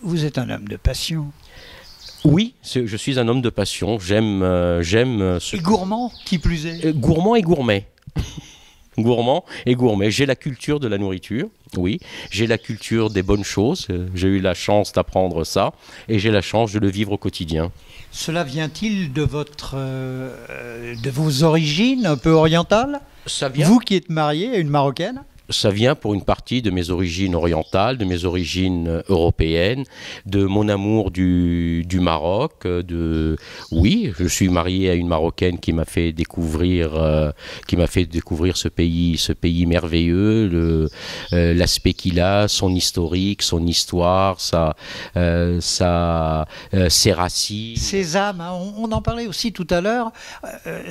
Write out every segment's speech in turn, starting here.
Vous êtes un homme de passion. Oui, je suis un homme de passion. J'aime Et gourmand, qui plus est. Gourmand et gourmet. Gourmand et gourmet. J'ai la culture de la nourriture, oui. J'ai la culture des bonnes choses. J'ai eu la chance d'apprendre ça et j'ai la chance de le vivre au quotidien. Cela vient-il de de vos origines un peu orientales? Ça vient. Vous qui êtes marié à une Marocaine? Ça vient pour une partie de mes origines orientales, de mes origines européennes, de mon amour du Maroc. Oui, je suis marié à une Marocaine qui m'a fait découvrir, ce pays merveilleux, l'aspect qu'il a, son historique, son histoire, ses racines. Ses âmes, hein, on en parlait aussi tout à l'heure.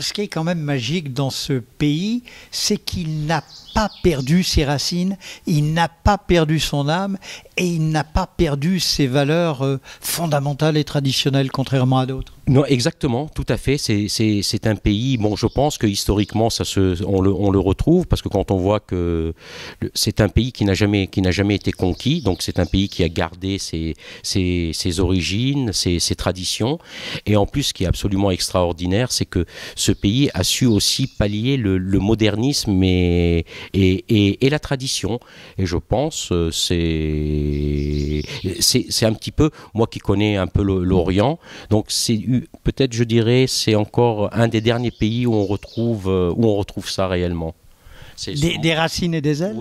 Ce qui est quand même magique dans ce pays, c'est qu'il n'a pas perdu ses racines, il n'a pas perdu son âme et il n'a pas perdu ses valeurs fondamentales et traditionnelles, contrairement à d'autres. Non, exactement, tout à fait. C'est un pays, bon, je pense que historiquement, on le retrouve, parce que quand on voit que c'est un pays qui n'a jamais été conquis, donc c'est un pays qui a gardé ses origines, ses traditions, et en plus, ce qui est absolument extraordinaire, c'est que ce pays a su aussi pallier le modernisme et la tradition. Et je pense, c'est un petit peu, moi qui connais un peu l'Orient, donc peut-être je dirais c'est encore un des derniers pays où on retrouve ça réellement. Des racines et des ailes?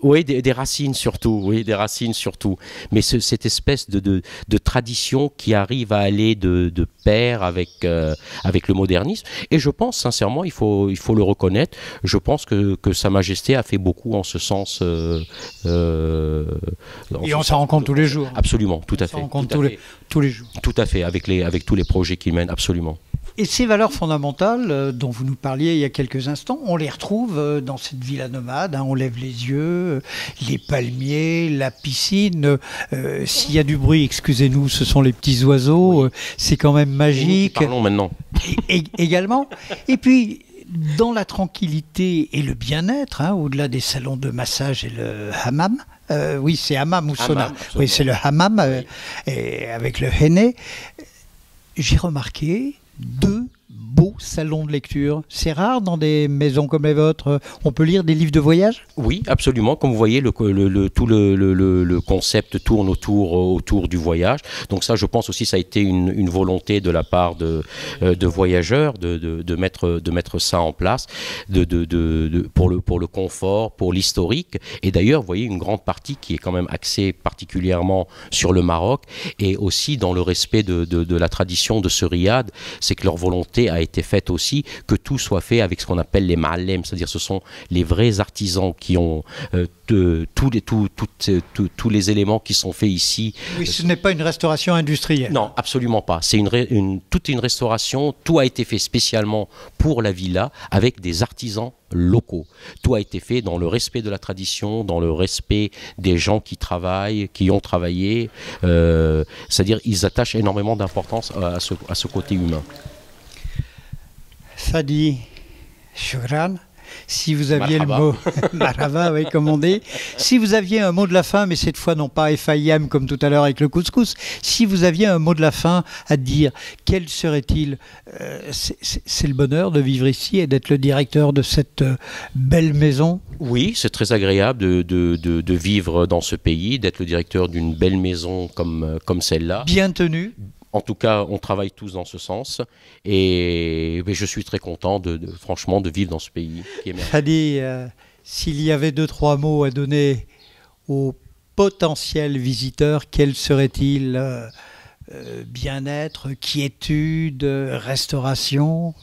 Oui, des racines surtout. Oui, des racines surtout. Mais cette espèce de tradition qui arrive à aller de pair avec le modernisme. Et je pense, sincèrement, il faut le reconnaître, je pense que Sa Majesté a fait beaucoup en ce sens. Et on s'en rend compte tous les jours. Absolument, tout à fait. On s'en rend compte tous les jours. Tout à fait, avec tous les projets qu'il mène, absolument. Et ces valeurs fondamentales dont vous nous parliez il y a quelques instants, on les retrouve dans cette villa nomade, hein, on lève les yeux, les palmiers, la piscine. S'il y a du bruit, excusez-nous, ce sont les petits oiseaux, oui. C'est quand même magique. Parlons maintenant. Également. Et puis, dans la tranquillité et le bien-être, hein, au-delà des salons de massage et le hammam, oui, c'est hammam ou sauna. Oui, c'est le hammam et avec le henné. J'ai remarqué 2 beaux salons de lecture. C'est rare dans des maisons comme les vôtres. On peut lire des livres de voyage? Oui, absolument. Comme vous voyez, tout le concept tourne autour du voyage. Donc ça, je pense aussi, ça a été une volonté de la part de voyageurs de mettre ça en place, pour le confort, pour l'historique. Et d'ailleurs, vous voyez, une grande partie qui est quand même axée particulièrement sur le Maroc et aussi dans le respect de la tradition de ce riad, c'est que leur volonté a été faite aussi que tout soit fait avec ce qu'on appelle les ma'allem, c'est-à-dire ce sont les vrais artisans qui ont tous les éléments qui sont faits ici. Oui, ce n'est pas une restauration industrielle. Non, absolument pas. C'est toute une restauration, tout a été fait spécialement pour la villa avec des artisans locaux. Tout a été fait dans le respect de la tradition, dans le respect des gens qui travaillent, qui ont travaillé. C'est-à-dire ils attachent énormément d'importance à ce côté humain. Fadi, shukran. Si vous aviez Marhaba. le mot, marhaba, oui, comme on dit. Si vous aviez un mot de la fin, mais cette fois non pas FAIM comme tout à l'heure avec le couscous, si vous aviez un mot de la fin à dire, quel serait-il? C'est le bonheur de vivre ici et d'être le directeur de cette belle maison. Oui, c'est très agréable de vivre dans ce pays, d'être le directeur d'une belle maison comme celle-là. Bien tenue. En tout cas, on travaille tous dans ce sens et je suis très content franchement de vivre dans ce pays qui est merveilleux. Fadi, s'il y avait 2-3 mots à donner aux potentiels visiteurs, quels seraient-ils? Bien-être, quiétude, restauration?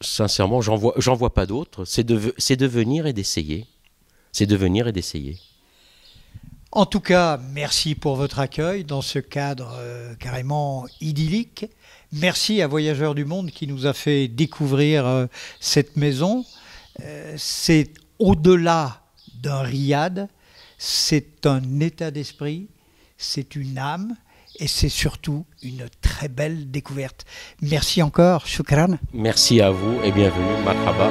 Sincèrement, j'en vois pas d'autres. C'est de venir et d'essayer. C'est de venir et d'essayer. En tout cas, merci pour votre accueil dans ce cadre carrément idyllique. Merci à Voyageurs du Monde qui nous a fait découvrir cette maison. C'est au-delà d'un riad, c'est un état d'esprit, c'est une âme et c'est surtout une très belle découverte. Merci encore, shukran. Merci à vous et bienvenue, marhaba.